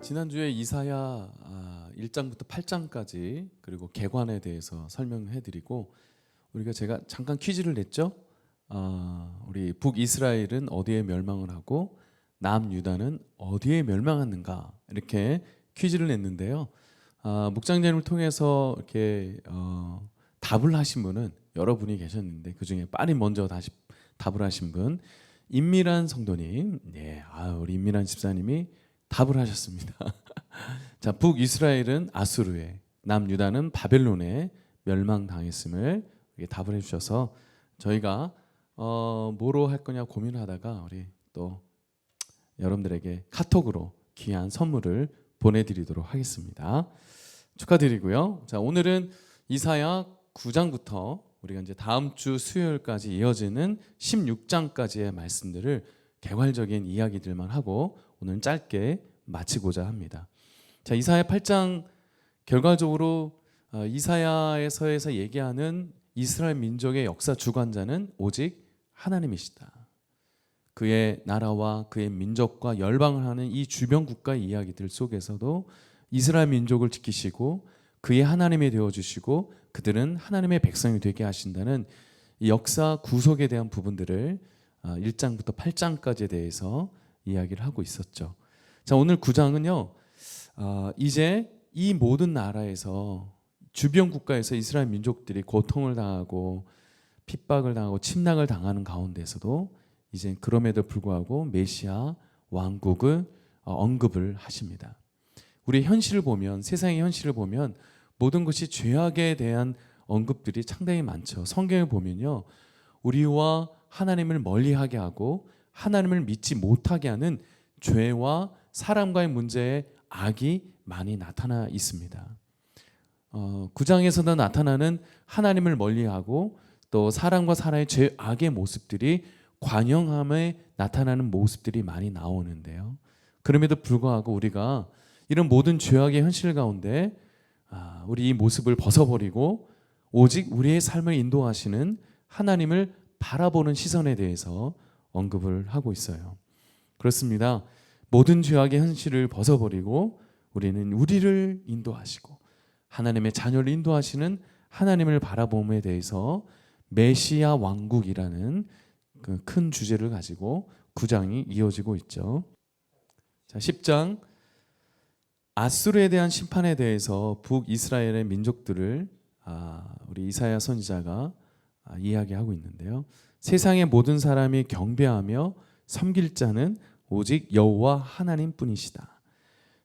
지난주에 이사야 1장부터 8장까지 그리고 계관에 대해서 설명해드리고 제가 잠깐 퀴즈를 냈죠. 우리 북이스라엘은 어디에 멸망을 하고 남유다는 어디에 멸망하는가 이렇게 퀴즈를 냈는데요. 묵장자님을 통해서 이렇게 답을 하신 분은 여러분이 계셨는데 그 중에 빨리 먼저 다시 답을 하신 분 임미란 성도님, 우리 임미란 집사님이 답을 하셨습니다. 자, 북이스라엘은 아수르에, 남유다는 바벨론에 멸망당했음을 답을 해주셔서 저희가 뭐로 할 거냐 고민을 하다가 우리 또 여러분들에게 카톡으로 귀한 선물을 보내드리도록 하겠습니다. 축하드리고요. 자, 오늘은 이사야 9장부터 우리가 이제 다음 주 수요일까지 이어지는 16장까지의 말씀들을 개괄적인 이야기들만 하고 오늘 짧게 마치고자 합니다. 자, 이사야 8장 결과적으로 이사야에서 얘기하는 이스라엘 민족의 역사 주관자는 오직 하나님이시다. 그의 나라와 그의 민족과 열방을 하는 이 주변 국가의 이야기들 속에서도 이스라엘 민족을 지키시고 그의 하나님이 되어주시고 그들은 하나님의 백성이 되게 하신다는 이 역사 구속에 대한 부분들을 1장부터 8장까지에 대해서 이야기를 하고 있었죠. 자, 오늘 9장은요 이제 이 모든 나라에서 주변 국가에서 이스라엘 민족들이 고통을 당하고 핍박을 당하고 침략을 당하는 가운데서도 이제 그럼에도 불구하고 메시아 왕국을 언급을 하십니다. 우리 현실을 보면, 세상의 현실을 보면 모든 것이 죄악에 대한 언급들이 상당히 많죠. 성경을 보면요, 우리와 하나님을 멀리하게 하고 하나님을 믿지 못하게 하는 죄와 사람과의 문제에 악이 많이 나타나 있습니다. 9장에서도 나타나는 하나님을 멀리하고 또 사람과 사람의 죄악의 모습들이 관영함에 나타나는 모습들이 많이 나오는데요. 그럼에도 불구하고 우리가 이런 모든 죄악의 현실 가운데 우리 이 모습을 벗어버리고 오직 우리의 삶을 인도하시는 하나님을 바라보는 시선에 대해서 언급을 하고 있어요. 그렇습니다. 모든 죄악의 현실을 벗어버리고 우리는 우리를 인도하시고 하나님의 자녀를 인도하시는 하나님을 바라봄에 대해서 메시아 왕국이라는 그 큰 주제를 가지고 9장이 이어지고 있죠. 자, 10장 아수르에 대한 심판에 대해서 북이스라엘의 민족들을 우리 이사야 선지자가 이야기하고 있는데요. 세상의 모든 사람이 경배하며 섬길 자는 오직 여호와 하나님뿐이시다.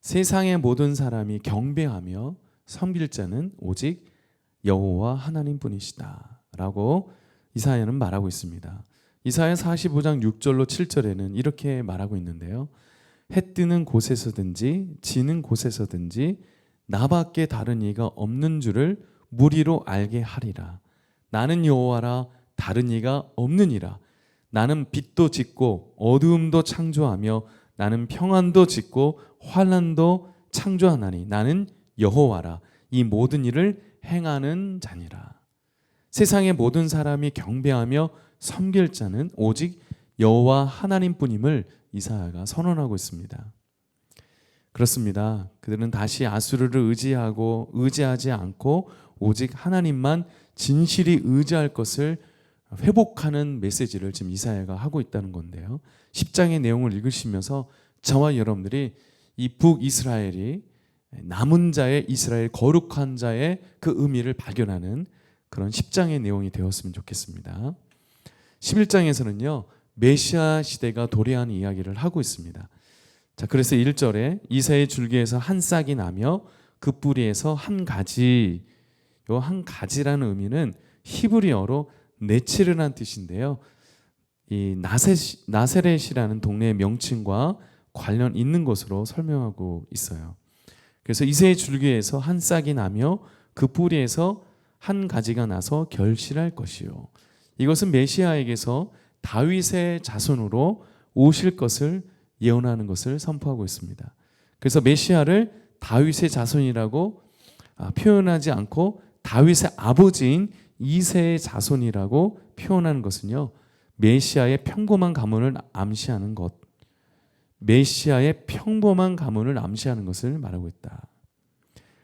세상의 모든 사람이 경배하며 섬길 자는 오직 여호와 하나님뿐이시다 라고 이사야는 말하고 있습니다. 이사야 45장 6절로 7절에는 이렇게 말하고 있는데요. 해 뜨는 곳에서든지 지는 곳에서든지 나밖에 다른 이가 없는 줄을 무리로 알게 하리라. 나는 여호와라, 다른 이가 없느니라. 나는 빛도 짓고 어두움도 창조하며 나는 평안도 짓고 환난도 창조하나니 나는 여호와라. 이 모든 일을 행하는 자니라. 세상의 모든 사람이 경배하며 섬길 자는 오직 여호와 하나님뿐임을 이사야가 선언하고 있습니다. 그렇습니다. 그들은 다시 아수르를 의지하지 않고 오직 하나님만 진실이 의지할 것을 회복하는 메시지를 지금 이사야가 하고 있다는 건데요. 10장의 내용을 읽으시면서 저와 여러분들이 이 북이스라엘이 남은 자의 이스라엘 거룩한 자의 그 의미를 발견하는 그런 10장의 내용이 되었으면 좋겠습니다. 11장에서는요 메시아 시대가 도래하는 이야기를 하고 있습니다. 자, 그래서 1절에 이새의 줄기에서 한 싹이 나며 그 뿌리에서 한 가지, 요 한 가지라는 의미는 히브리어로 네치르라는 뜻인데요. 이 나세렛이라는 동네의 명칭과 관련 있는 것으로 설명하고 있어요. 그래서 이새의 줄기에서 한 싹이 나며 그 뿌리에서 한 가지가 나서 결실할 것이요. 이것은 메시아에게서 다윗의 자손으로 오실 것을 예언하는 것을 선포하고 있습니다. 그래서 메시아를 다윗의 자손이라고 표현하지 않고 다윗의 아버지인 이새의 자손이라고 표현하는 것은요 메시아의 평범한 가문을 암시하는 것, 메시아의 평범한 가문을 암시하는 것을 말하고 있다.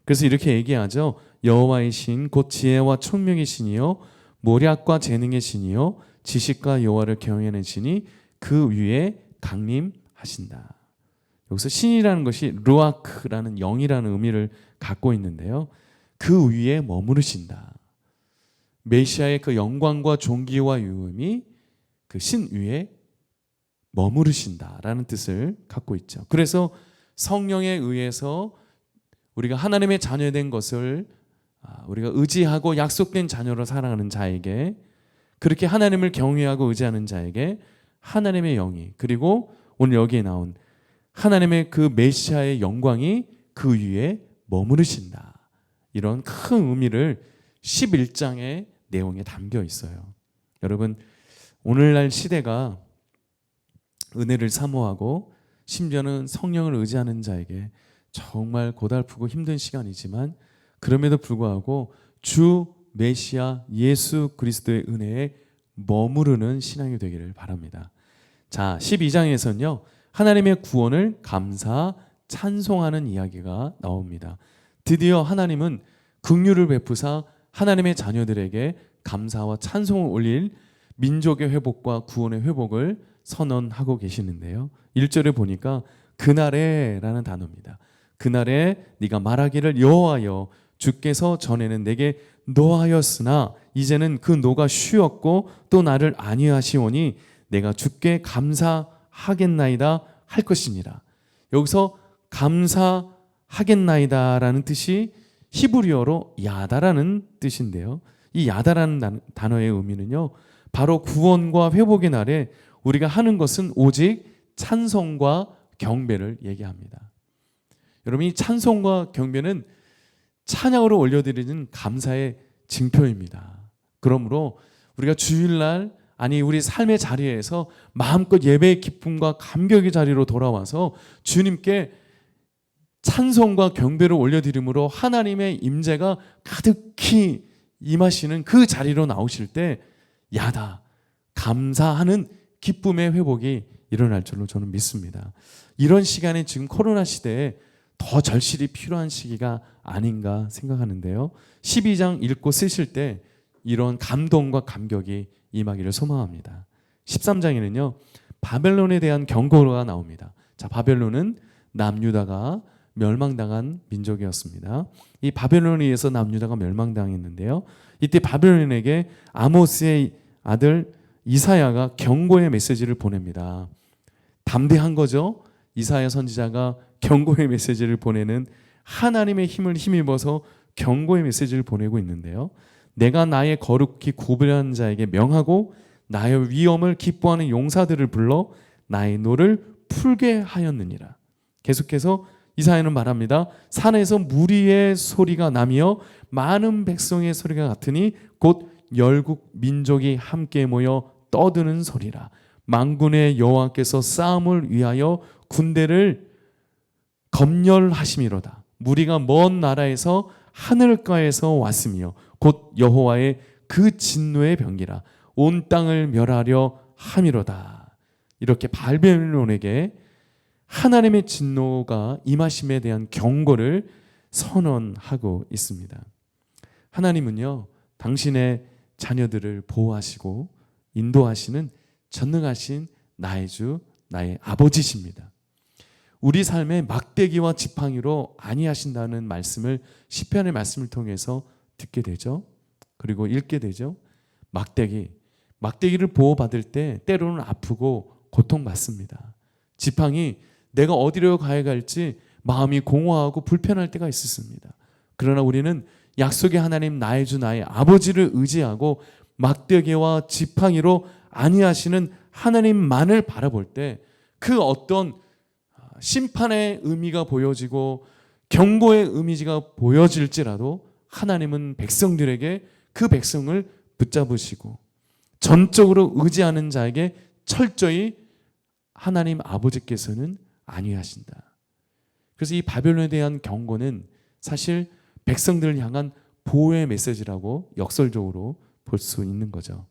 그래서 이렇게 얘기하죠. 여호와의 신 곧 지혜와 총명의 신이요 모략과 재능의 신이요 지식과 여호와를 경외하는 신이 그 위에 강림하신다. 여기서 신이라는 것이 루아크라는 영이라는 의미를 갖고 있는데요. 그 위에 머무르신다. 메시아의 그 영광과 존귀와 유음이 그 신 위에 머무르신다라는 뜻을 갖고 있죠. 그래서 성령에 의해서 우리가 하나님의 자녀된 것을 우리가 의지하고 약속된 자녀로 살아가는 자에게, 그렇게 하나님을 경외하고 의지하는 자에게 하나님의 영이, 그리고 오늘 여기에 나온 하나님의 그 메시아의 영광이 그 위에 머무르신다. 이런 큰 의미를 11장의 내용에 담겨 있어요. 여러분, 오늘날 시대가 은혜를 사모하고 심지어는 성령을 의지하는 자에게 정말 고달프고 힘든 시간이지만, 그럼에도 불구하고 주 메시아 예수 그리스도의 은혜에 머무르는 신앙이 되기를 바랍니다. 자, 12장에서는요 하나님의 구원을 감사 찬송하는 이야기가 나옵니다. 드디어 하나님은 긍휼을 베푸사 하나님의 자녀들에게 감사와 찬송을 올릴 민족의 회복과 구원의 회복을 선언하고 계시는데요. 1절에 보니까 그날에 라는 단어입니다. 그날에 네가 말하기를 여호와여 주께서 전에는 내게 노하였으나 이제는 그 노가 쉬었고 또 나를 아니하시오니 내가 주께 감사하겠나이다 할 것이니라. 여기서 감사하겠나이다라는 뜻이 히브리어로 야다라는 뜻인데요. 이 야다라는 단어의 의미는요, 바로 구원과 회복의 날에 우리가 하는 것은 오직 찬송과 경배를 얘기합니다. 여러분, 이 찬송과 경배는 찬양으로 올려드리는 감사의 징표입니다. 그러므로 우리가 주일날, 아니 우리 삶의 자리에서 마음껏 예배의 기쁨과 감격의 자리로 돌아와서 주님께 찬송과 경배를 올려드림으로 하나님의 임재가 가득히 임하시는 그 자리로 나오실 때 야다, 감사하는 기쁨의 회복이 일어날 줄로 저는 믿습니다. 이런 시간에 지금 코로나 시대에 더 절실히 필요한 시기가 아닌가 생각하는데요. 12장 읽고 쓰실 때 이런 감동과 감격이 임하기를 소망합니다. 13장에는요 바벨론에 대한 경고가 나옵니다. 자, 바벨론은 남유다가 멸망당한 민족이었습니다. 이 바벨론에 의해서 남유다가 멸망당했는데요. 이때 바벨론에게 아모스의 아들 이사야가 경고의 메시지를 보냅니다. 담대한 거죠. 이사야 선지자가 경고의 메시지를 보내는, 하나님의 힘을 힘입어서 경고의 메시지를 보내고 있는데요. 내가 나의 거룩히 구별한 자에게 명하고 나의 위엄을 기뻐하는 용사들을 불러 나의 노를 풀게 하였느니라. 계속해서 이사야는 말합니다. 산에서 무리의 소리가 나며 많은 백성의 소리가 같으니 곧 열국 민족이 함께 모여 떠드는 소리라. 만군의 여호와께서 싸움을 위하여 군대를 검열하심이로다. 무리가 먼 나라에서 하늘가에서 왔으며 곧 여호와의 그 진노의 병기라. 온 땅을 멸하려 함이로다. 이렇게 바벨론에게 하나님의 진노가 임하심에 대한 경고를 선언하고 있습니다. 하나님은요 당신의 자녀들을 보호하시고 인도하시는 전능하신 나의 주, 나의 아버지십니다. 우리 삶에 막대기와 지팡이로 아니하신다는 말씀을 시편의 말씀을 통해서 듣게 되죠. 그리고 읽게 되죠. 막대기를 보호받을 때 때로는 아프고 고통받습니다. 지팡이, 내가 어디로 가야 할지 마음이 공허하고 불편할 때가 있었습니다. 그러나 우리는 약속의 하나님 나의 주 나의 아버지를 의지하고 막대기와 지팡이로 아니하시는 하나님만을 바라볼 때 그 어떤 심판의 의미가 보여지고 경고의 의미가 보여질지라도 하나님은 백성들에게 그 백성을 붙잡으시고 전적으로 의지하는 자에게 철저히 하나님 아버지께서는 안위하신다. 그래서 이 바벨론에 대한 경고는 사실 백성들을 향한 보호의 메시지라고 역설적으로 볼 수 있는 거죠.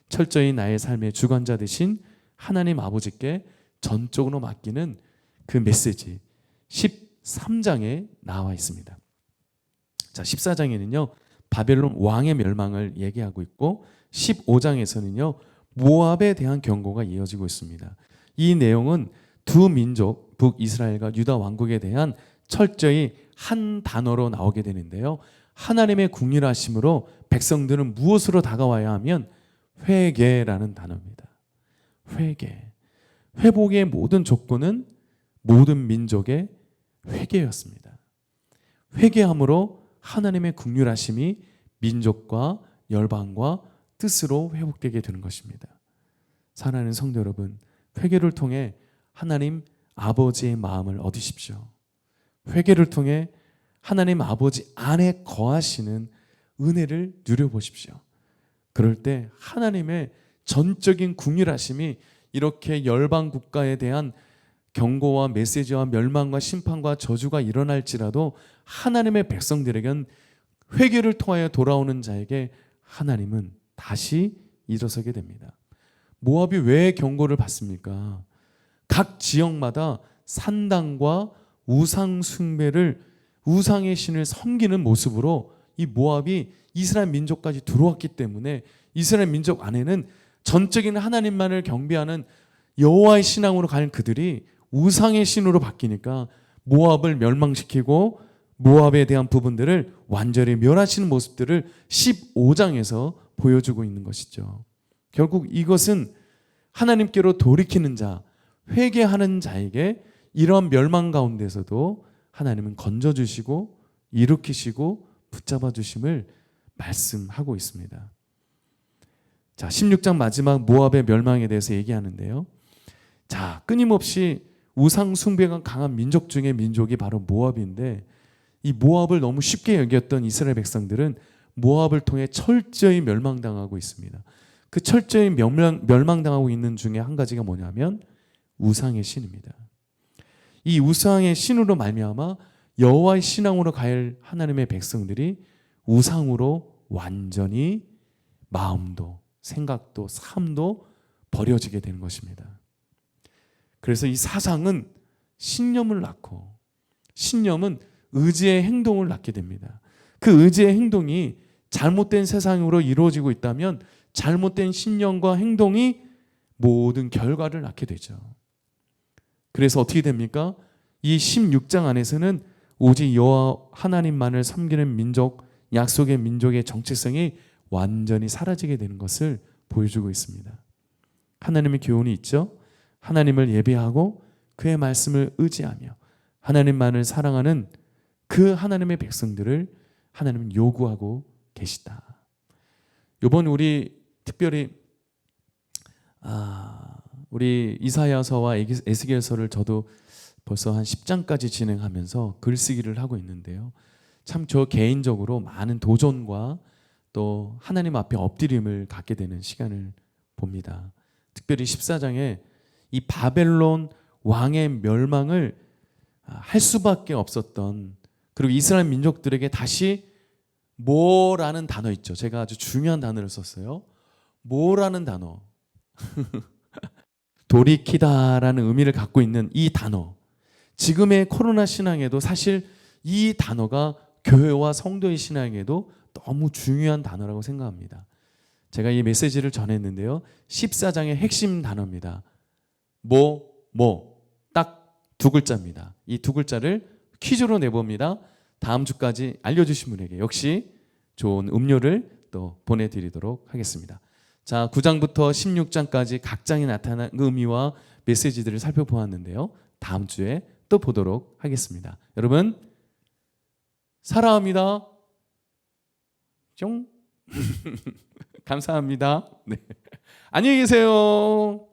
철저히 나의 삶의 주관자 되신 하나님 아버지께 전적으로 맡기는 그 메시지 13장에 나와 있습니다. 자, 14장에는요 바벨론 왕의 멸망을 얘기하고 있고 15장에서는요 모압에 대한 경고가 이어지고 있습니다. 이 내용은 두 민족 북이스라엘과 유다 왕국에 대한 철저히 한 단어로 나오게 되는데요. 하나님의 국률하심으로 백성들은 무엇으로 다가와야 하면 회개라는 단어입니다. 회개. 회복의 모든 조건은 모든 민족의 회개였습니다. 회개함으로 하나님의 국률하심이 민족과 열방과 뜻으로 회복되게 되는 것입니다. 사랑하는 성도 여러분, 회개를 통해 하나님 아버지의 마음을 얻으십시오. 회개를 통해 하나님 아버지 안에 거하시는 은혜를 누려보십시오. 그럴 때 하나님의 전적인 국률하심이 이렇게 열방 국가에 대한 경고와 메시지와 멸망과 심판과 저주가 일어날지라도 하나님의 백성들에겐 회개를 통하여 돌아오는 자에게 하나님은 다시 일어서게 됩니다. 모압이 왜 경고를 받습니까? 각 지역마다 산당과 우상 숭배를 우상의 신을 섬기는 모습으로 이 모압이 이스라엘 민족까지 들어왔기 때문에 이스라엘 민족 안에는 전적인 하나님만을 경배하는 여호와의 신앙으로 가는 그들이 우상의 신으로 바뀌니까 모압을 멸망시키고 모압에 대한 부분들을 완전히 멸하시는 모습들을 15장에서 보여주고 있는 것이죠. 결국 이것은 하나님께로 돌이키는 자, 회개하는 자에게 이런 멸망 가운데서도 하나님은 건져주시고 일으키시고 붙잡아 주심을 말씀하고 있습니다. 자, 16장 마지막 모압의 멸망에 대해서 얘기하는데요. 자, 끊임없이 우상 숭배가 강한 민족 중에 민족이 바로 모압인데 이 모압을 너무 쉽게 여겼던 이스라엘 백성들은 모압을 통해 철저히 멸망당하고 있습니다. 그 철저히 멸망당하고 있는 중에 한 가지가 뭐냐면 우상의 신입니다. 이 우상의 신으로 말미암아 여호와의 신앙으로 갈 하나님의 백성들이 우상으로 완전히 마음도 생각도 삶도 버려지게 되는 것입니다. 그래서 이 사상은 신념을 낳고 신념은 의지의 행동을 낳게 됩니다. 그 의지의 행동이 잘못된 세상으로 이루어지고 있다면 잘못된 신념과 행동이 모든 결과를 낳게 되죠. 그래서 어떻게 됩니까? 이 16장 안에서는 오직 여호와 하나님만을 섬기는 민족, 약속의 민족의 정체성이 완전히 사라지게 되는 것을 보여주고 있습니다. 하나님의 교훈이 있죠. 하나님을 예배하고 그의 말씀을 의지하며 하나님만을 사랑하는 그 하나님의 백성들을 하나님은 요구하고 계시다. 이번 우리 특별히 우리 이사야서와 에스겔서를 저도 벌써 한 10장까지 진행하면서 글쓰기를 하고 있는데요. 참 저 개인적으로 많은 도전과 또 하나님 앞에 엎드림을 갖게 되는 시간을 봅니다. 특별히 14장에 이 바벨론 왕의 멸망을 할 수밖에 없었던, 그리고 이스라엘 민족들에게 다시 뭐라는 단어 있죠. 제가 아주 중요한 단어를 썼어요. 뭐라는 단어. 돌이키다라는 의미를 갖고 있는 이 단어. 지금의 코로나 신앙에도 사실 이 단어가 교회와 성도의 신앙에도 너무 중요한 단어라고 생각합니다. 제가 이 메시지를 전했는데요. 14장의 핵심 단어입니다. 딱 두 글자입니다. 이 두 글자를 퀴즈로 내봅니다. 다음 주까지 알려주신 분에게 역시 좋은 음료를 또 보내드리도록 하겠습니다. 자, 9장부터 16장까지 각 장에 나타난 의미와 메시지들을 살펴보았는데요. 다음 주에 또 보도록 하겠습니다. 여러분 사랑합니다. 쫑. 감사합니다. 네. 안녕히 계세요.